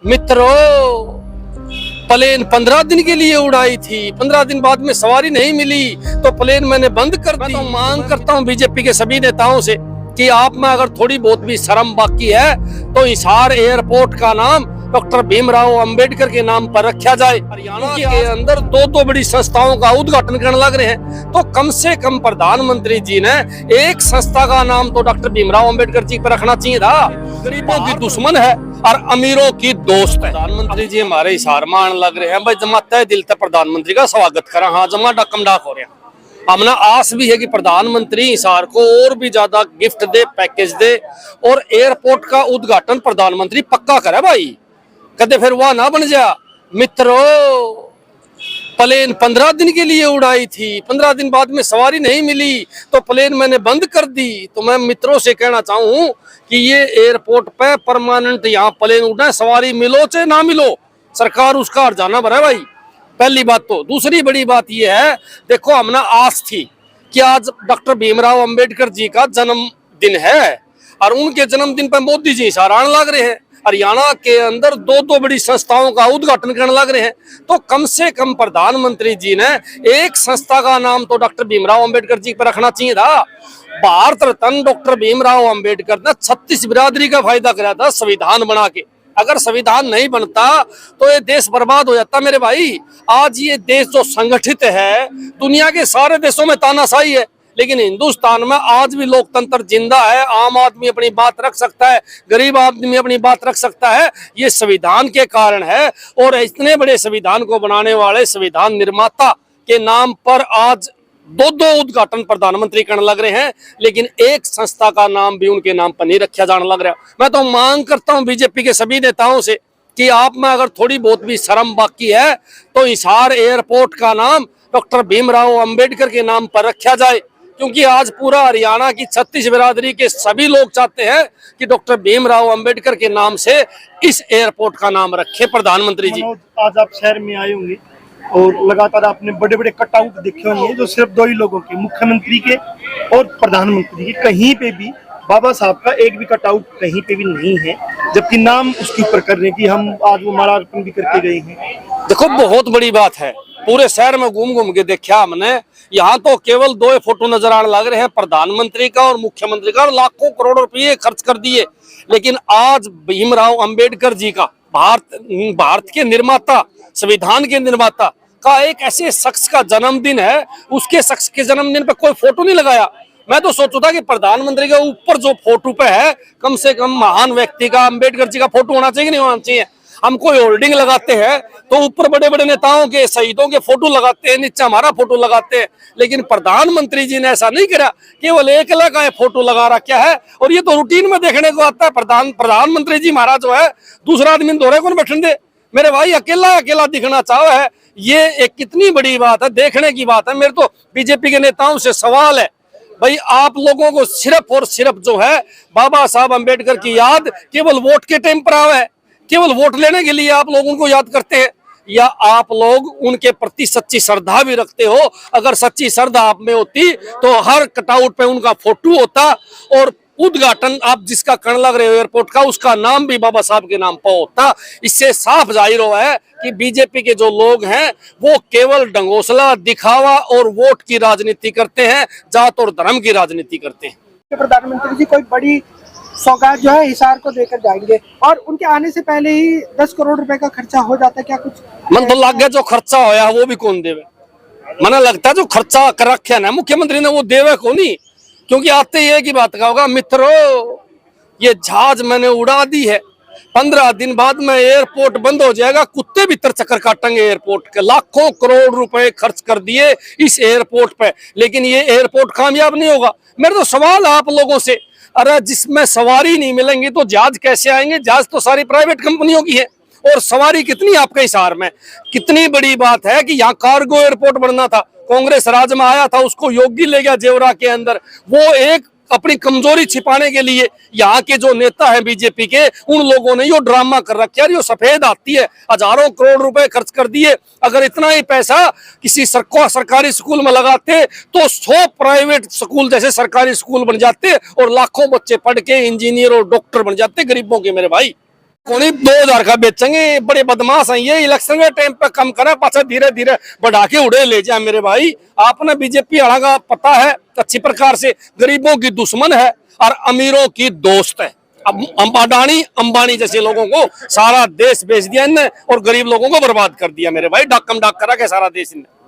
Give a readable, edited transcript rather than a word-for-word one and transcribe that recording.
मित्रों, प्लेन 15 दिन के लिए उड़ाई थी, 15 दिन बाद में सवारी नहीं मिली तो प्लेन मैंने बंद कर दी। मैं तो मांग करता हूं बीजेपी के सभी नेताओं से कि आप में अगर थोड़ी बहुत भी शर्म बाकी है तो हिसार एयरपोर्ट का नाम डॉक्टर भीमराव अंबेडकर के नाम पर रखा जाए। हरियाणा के अंदर दो बड़ी संस्थाओं का उद्घाटन करने लग रहे हैं, तो कम से कम प्रधानमंत्री जी ने एक संस्था का नाम तो डॉक्टर भीमराव अंबेडकर जी पर रखना चाहिए था। गरीबों की दुश्मन है और अमीरों की दोस्त है। प्रधानमंत्री जी हमारे हिसार मान लग रहे हैं, भाई जमा तय दिल तक प्रधानमंत्री का स्वागत करा। हाँ, जमा डकम डाक हो रहे हैं। हमने आस भी है कि प्रधानमंत्री हिसार को और भी ज्यादा गिफ्ट दे, पैकेज दे और एयरपोर्ट का उद्घाटन प्रधानमंत्री पक्का करे। भाई कदे फिर वह ना बन जा। मित्रों, प्लेन 15 दिन के लिए उड़ाई थी, 15 दिन बाद में सवारी नहीं मिली तो प्लेन मैंने बंद कर दी। तो मैं मित्रों से कहना चाहूं कि ये एयरपोर्ट पे परमानेंट यहाँ प्लेन उड़ना, सवारी मिलो चाहे ना मिलो, सरकार उसका हर्जाना भरे। भाई पहली बात। तो दूसरी बड़ी बात यह है, देखो हमने आस थी कि आज डॉक्टर भीमराव अंबेडकर जी का जन्मदिन है और उनके जन्मदिन पर मोदी जी सराहना लग रहे हैं, हरियाणा के अंदर दो बड़ी संस्थाओं का उद्घाटन करने लग रहे हैं। तो कम से कम प्रधानमंत्री जी ने एक संस्था का नाम तो डॉक्टर भीमराव अंबेडकर जी पर रखना चाहिए था। भारत रत्न डॉक्टर भीमराव अंबेडकर ने 36 बिरादरी का फायदा कराया था संविधान बना के। अगर संविधान नहीं बनता तो ये देश बर्बाद हो जाता मेरे भाई। आज ये देश जो संगठित है, दुनिया के सारे देशों में तानाशाही है, लेकिन हिंदुस्तान में आज भी लोकतंत्र जिंदा है। आम आदमी अपनी बात रख सकता है, गरीब आदमी अपनी बात रख सकता है। ये संविधान के कारण है। और इतने बड़े संविधान को बनाने वाले संविधान निर्माता के नाम पर आज दो उद्घाटन प्रधानमंत्री करने लग रहे हैं, लेकिन एक संस्था का नाम भी उनके नाम पर नहीं रखा जाने लग रहा। मैं तो मांग करता हूं बीजेपी के सभी नेताओं से कि आप में अगर थोड़ी बहुत भी शर्म बाकी है तो हिसार एयरपोर्ट का नाम डॉक्टर भीमराव अंबेडकर के नाम पर रखा जाए, क्योंकि आज पूरा हरियाणा की 36 बिरादरी के सभी लोग चाहते हैं कि डॉक्टर भीमराव अंबेडकर के नाम से इस एयरपोर्ट का नाम रखे प्रधानमंत्री जी। आज आप शहर में आए होंगे और लगातार आपने बड़े बड़े कटआउट देखे होंगे जो सिर्फ दो ही लोगों के, मुख्यमंत्री के और प्रधानमंत्री के। कहीं पे भी बाबा साहब का एक भी कटआउट कहीं पे भी नहीं है, जबकि नाम उसके ऊपर कर रहे हैं कि हम आज वो मालार्पण भी करके गए हैं। देखो बहुत बड़ी बात है, पूरे शहर में घूम के देखा हमने, यहाँ तो केवल दो फोटो नजर आने लग रहे हैं, प्रधानमंत्री का और मुख्यमंत्री का, और लाखों करोड़ रुपये खर्च कर दिए। लेकिन आज भीमराव अंबेडकर जी का, भारत के निर्माता, संविधान के निर्माता का एक ऐसे शख्स का जन्मदिन है, उसके शख्स के जन्मदिन पर कोई फोटो नहीं लगाया। मैं तो सोचू था कि प्रधानमंत्री के ऊपर जो फोटो पे है, कम से कम महान व्यक्ति का, अंबेडकर जी का फोटो होना चाहिए, नहीं होना चाहिए। हम कोई होल्डिंग लगाते हैं तो ऊपर बड़े बड़े नेताओं के, शहीदों के फोटो लगाते हैं, नीचे हमारा फोटो लगाते हैं, लेकिन प्रधानमंत्री जी ने ऐसा नहीं करा, केवल एक का फोटो लगा रखा है। और ये तो रूटीन में देखने को आता है। प्रधानमंत्री जी महाराज जो है, दूसरा आदमी दोहरे को बैठने दे मेरे भाई, अकेला दिखना चाह है। ये एक कितनी बड़ी बात है, देखने की बात है। मेरे तो बीजेपी के नेताओं से सवाल है, भाई आप लोगों को सिर्फ और सिर्फ जो है बाबा साहब अंबेडकर की याद केवल वोट के टाइम पर आवे, केवल वोट लेने के लिए आप लोग उनको याद करते हैं, या आप लोग उनके प्रति सच्ची श्रद्धा भी रखते हो? अगर सच्ची श्रद्धा आप में होती तो हर कटआउट पे उनका फोटो होता और उद्घाटन आप जिसका करने लग रहे हो एयरपोर्ट का, उसका नाम भी बाबा साहब के नाम पर होता। इससे साफ जाहिर हुआ है कि बीजेपी के जो लोग हैं वो केवल डंगोसला, दिखावा और वोट की राजनीति करते हैं, जात और धर्म की राजनीति करते हैं। प्रधानमंत्री जी कोई बड़ी सौगात जो है हिसार को देकर जाएंगे और उनके आने से पहले ही 10 करोड़ रुपए का खर्चा हो जाता है, क्या कुछ मन तो लग गया जो खर्चा होया वो भी कौन देवे? मन लगता है जो खर्चा कर रखे ना मुख्यमंत्री ने वो देवे को नहीं, क्योंकि आते ही एक ही बात का होगा, मित्रों ये जहाज मैंने उड़ा दी है, 15 दिन बाद में एयरपोर्ट बंद हो जाएगा, कुत्ते भीतर चक्कर काटेंगे एयरपोर्ट के। लाखों करोड़ रुपए खर्च कर दिए इस एयरपोर्ट पे, लेकिन ये एयरपोर्ट कामयाब नहीं होगा। मेरा तो सवाल है आप लोगों से, अरे जिसमें सवारी नहीं मिलेंगी तो जहाज कैसे आएंगे? जहाज तो सारी प्राइवेट कंपनियों की है, और सवारी कितनी आपके हिसार में? कितनी बड़ी बात है कि यहाँ कार्गो एयरपोर्ट बनना था, कांग्रेस राज में आया था, उसको योगी ले गया जेवरा के अंदर। वो एक अपनी कमजोरी छिपाने के लिए यहाँ के जो नेता हैं बीजेपी के, उन लोगों ने यो ड्रामा कर रखा है। यो सफेद आती है, हजारों करोड़ रुपए खर्च कर दिए। अगर इतना ही पैसा किसी सरकारी स्कूल में लगाते तो 100 प्राइवेट स्कूल जैसे सरकारी स्कूल बन जाते और लाखों बच्चे पढ़ के इंजीनियर और डॉक्टर बन जाते गरीबों के मेरे भाई। कोनी 2000 का बेचेंगे, बड़े बदमाश हैं ये। इलेक्शन के टाइम पे कम करें, पाछा धीरे धीरे बढ़ा के उड़े ले जाए। मेरे भाई आपने बीजेपी आला का पता है अच्छी प्रकार से, गरीबों की दुश्मन है और अमीरों की दोस्त है। अब अडानी अंबानी जैसे लोगों को सारा देश बेच दिया इनने और गरीब लोगों को बर्बाद कर दिया मेरे भाई। डाकम डाक करा के सारा देश इनने।